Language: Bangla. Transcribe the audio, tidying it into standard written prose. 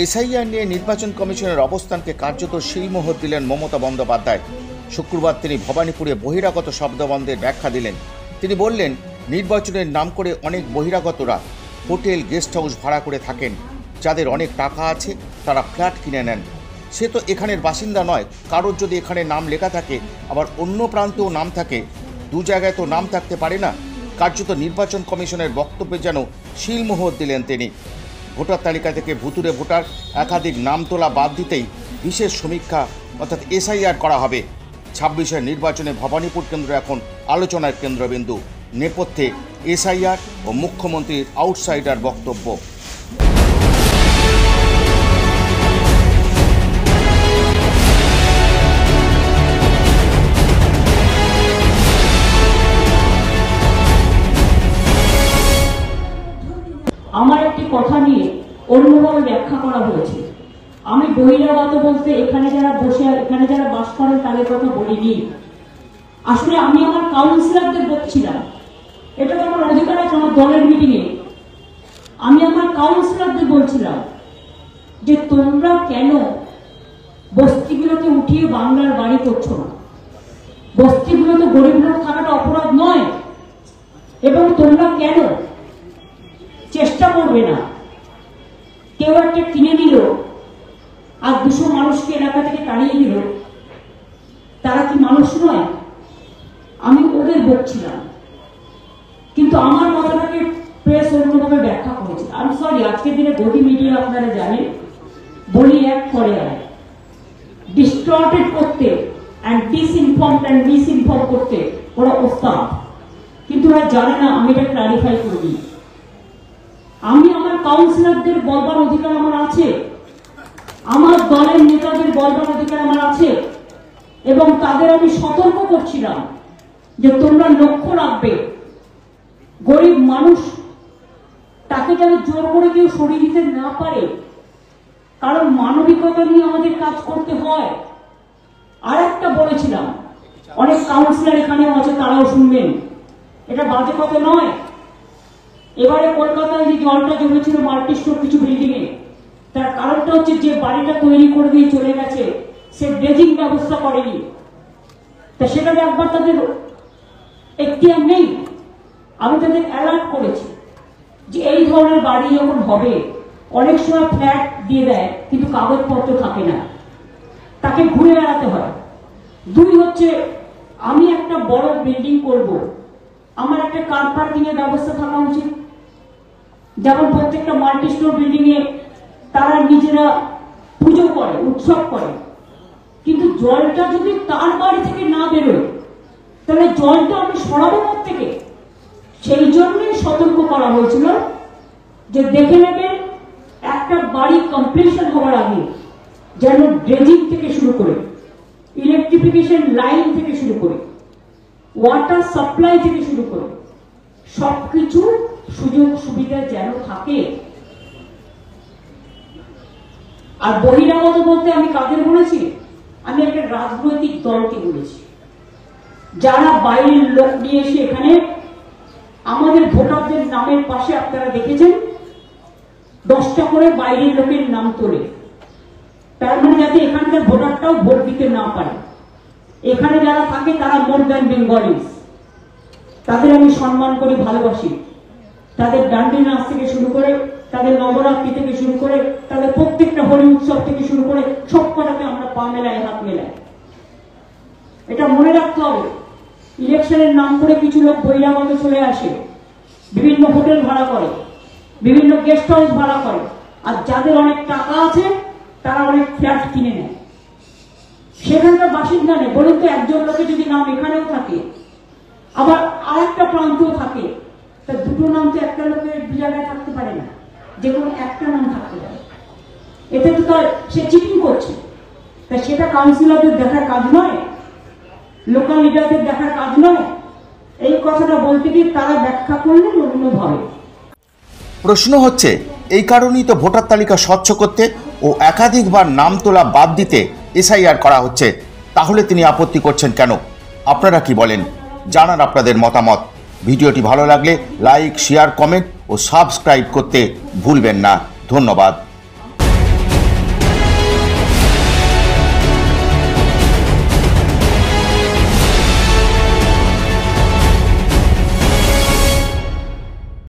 এসআইআর নিয়ে নির্বাচন কমিশনের অবস্থানকে কার্যত শিলমোহর দিলেন মমতা বন্দ্যোপাধ্যায়। শুক্রবার তিনি ভবানীপুরে বহিরাগত শব্দবন্ধের ব্যাখ্যা দিলেন। তিনি বললেন, নির্বাচনের নাম করে অনেক বহিরাগতরা হোটেল, গেস্ট হাউস ভাড়া করে থাকেন। যাদের অনেক টাকা আছে তারা ফ্ল্যাট কিনে নেন। সে তো এখানের বাসিন্দা নয়। কারোর যদি এখানে নাম লেখা থাকে আবার অন্য প্রান্তেও নাম থাকে, দু জায়গায় তো নাম থাকতে পারে না। কার্যত নির্বাচন কমিশনের বক্তব্যে যেন শিলমোহর দিলেন তিনি। ভোটার তালিকা থেকে ভুতুরে ভোটার একাধিক নাম তোলা বাদ দিতেই বিশেষ সমীক্ষা অর্থাৎ এসআইআর করা হবে। 26-এর নির্বাচনে ভবানীপুর কেন্দ্র এখন আলোচনার কেন্দ্রবিন্দু। নেপথ্যে এসআইআর ও মুখ্যমন্ত্রীর আউটসাইডার বক্তব্য। আমার একটি কথা নিয়ে অন্যভাবে ব্যাখ্যা করা হয়েছে। আমি বহিরাগত বলতে এখানে যারা এখানে যারা বাস করেন তাদের কথা বলিনি। আসলে আমি আমার কাউন্সিলরদের বলছিলাম, এটা তো আমার অধিকার আছে আমার দলের মিটিংয়ে। আমি আমার কাউন্সিলরদের বলছিলাম যে তোমরা কেন বস্তিগুলোকে উঠিয়ে বাংলার বাড়ি করছো না? বস্তিগুলোতে গরিব লোক থাকাটা অপরাধ নয়। এবং তোমরা কেন চেষ্টা করবে না? কেউ একটা কিনে নিল আর 200 মানুষকে এলাকা থেকে তাড়িয়ে দিল, তারা কি মানুষ নয়? আমি ওদের বলছিলাম, কিন্তু আমার কথাটাকে প্রেস অন্যভাবে ব্যাখ্যা করেছে। আমি সরি, আজকের দিনে গদি মিডিয়া আপনারা জানেন, বলি এক করে আয়, ডিস্টর্টেড করতে অ্যান্ড মিসইনফর্ম করতে ওরা ওস্তাদ, কিন্তু ওরা জানে না। আমি এটা ক্লারিফাই করে দিই, আমি আমার কাউন্সিলরদের বলবার অধিকার আমার আছে, আমার দলের নেতাদের বলবার অধিকার আমার আছে। এবং তাদের আমি সতর্ক করছিলাম যে তোমরা লক্ষ্য রাখবে, গরিব মানুষ তাকে যেন জোর করে কেউ সরিয়ে দিতে না পারে, কারণ মানবিকতা নিয়ে আমাদের কাজ করতে হয়। আর একটা বলেছিলাম, অনেক কাউন্সিলর এখানেও আছে, তারাও শুনবেন, এটা বাজে কথা নয়। এবারে কলকাতায় যে জলটা জমেছিল মাল্টি স্টোর কিছু বিল্ডিং এ, তার কারণটা হচ্ছে যে বাড়িটা তৈরি করে দিয়ে চলে গেছে সে ড্রেজিং ব্যবস্থা করেনি। তা সেখানে একবার তাদের এখতিয়ার নেই। আমি তাদের অ্যালার্ট করেছি যে এই ধরনের বাড়ি যখন হবে, অনেক সময় ফ্ল্যাট দিয়ে দেয় কিন্তু কাগজপত্র থাকে না, তাকে ঘুরে বেড়াতে হয়। 2 হচ্ছে, আমি একটা বড় বিল্ডিং করব, আমার একটা কার পার্কিং এর ব্যবস্থা থাকা উচিত। যেমন প্রত্যেকটা মাল্টি স্টোর বিল্ডিং এ তারা নিজেরা পুজো করে, উৎসব করে, কিন্তু জলটা যদি তার বাড়ি থেকে না বেরোয় তাহলে জলটা আমি সরাবো থেকে। সেই জন্যই সতর্ক করা হয়েছিল যে দেখে নেবেন একটা বাড়ি কমপ্লিশন হওয়ার আগে যেন ড্রেজিং থেকে শুরু করে, ইলেকট্রিফিকেশন লাইন থেকে শুরু করে, ওয়াটার সাপ্লাই থেকে শুরু করে সবকিছু সুযোগ সুবিধা যেন থাকে। আর বহিরাগত বলতে আমি কাদের বলেছি? আমি একটা রাজনৈতিক দলকে বলেছি, যারা বাইরের লোক নিয়ে এসে এখানে আমাদের ভোটারদের নামের পাশে আপনারা দেখেছেন 10টা করে বাইরের লোকের নাম তোলে। তার মানে যাতে এখানকার ভোটারটাও ভোট দিতে না পারে। এখানে যারা থাকে তারা মোর দ্যান বেঙ্গলিস, তাদের আমি সম্মান করি, ভালোবাসি। তাদের ডান্ডি নাচ থেকে শুরু করে, তাদের নবরাত্রি থেকে শুরু করে, তাদের প্রত্যেকটা হোলি উৎসব থেকে শুরু করে সব কটাকে আমরা পা মেলাই, হাত মেলাই। এটা মনে রাখতে হবে। ইলেকশনের নাম করে কিছু লোক বহিরাগত চলে আসে, বিভিন্ন হোটেল ভাড়া করে, বিভিন্ন গেস্ট হাউস ভাড়া করে, আর যাদের অনেক টাকা আছে তারা অনেক ফ্ল্যাট কিনে নেয়। সেখানকার বাসিন্দা নেই। বলুন তো, একজন লোকের যদি নাম এখানেও থাকে আবার আর একটা প্রান্তেও থাকে, তা দুটো নাম তো একটা লোকের 2 জায়গায় থাকতে পারে না, যে কোনো একটা নাম থাকতে পারে। এতে তো তার সে চিটিং করছে। তা সেটা কাউন্সিলরদের দেখার কাজ নয়, লোকাল লিডারদের দেখার কাজ নয়। এই কথাটা বলতে গিয়ে তারা ব্যাখ্যা করলেন অন্যভাবে। প্রশ্ন হচ্ছে, এই কারণেই তো ভোটার তালিকা স্বচ্ছ করতে ও একাধিকবার নাম তোলা বাদ দিতে এসআইআর করা হচ্ছে। তাহলে তিনি আপত্তি করছেন কেন? আপনারা কি বলেন? জানান আপনাদের মতামত। ভিডিওটি ভালো লাগলে লাইক, শেয়ার, কমেন্ট ও সাবস্ক্রাইব করতে ভুলবেন না। ধন্যবাদ।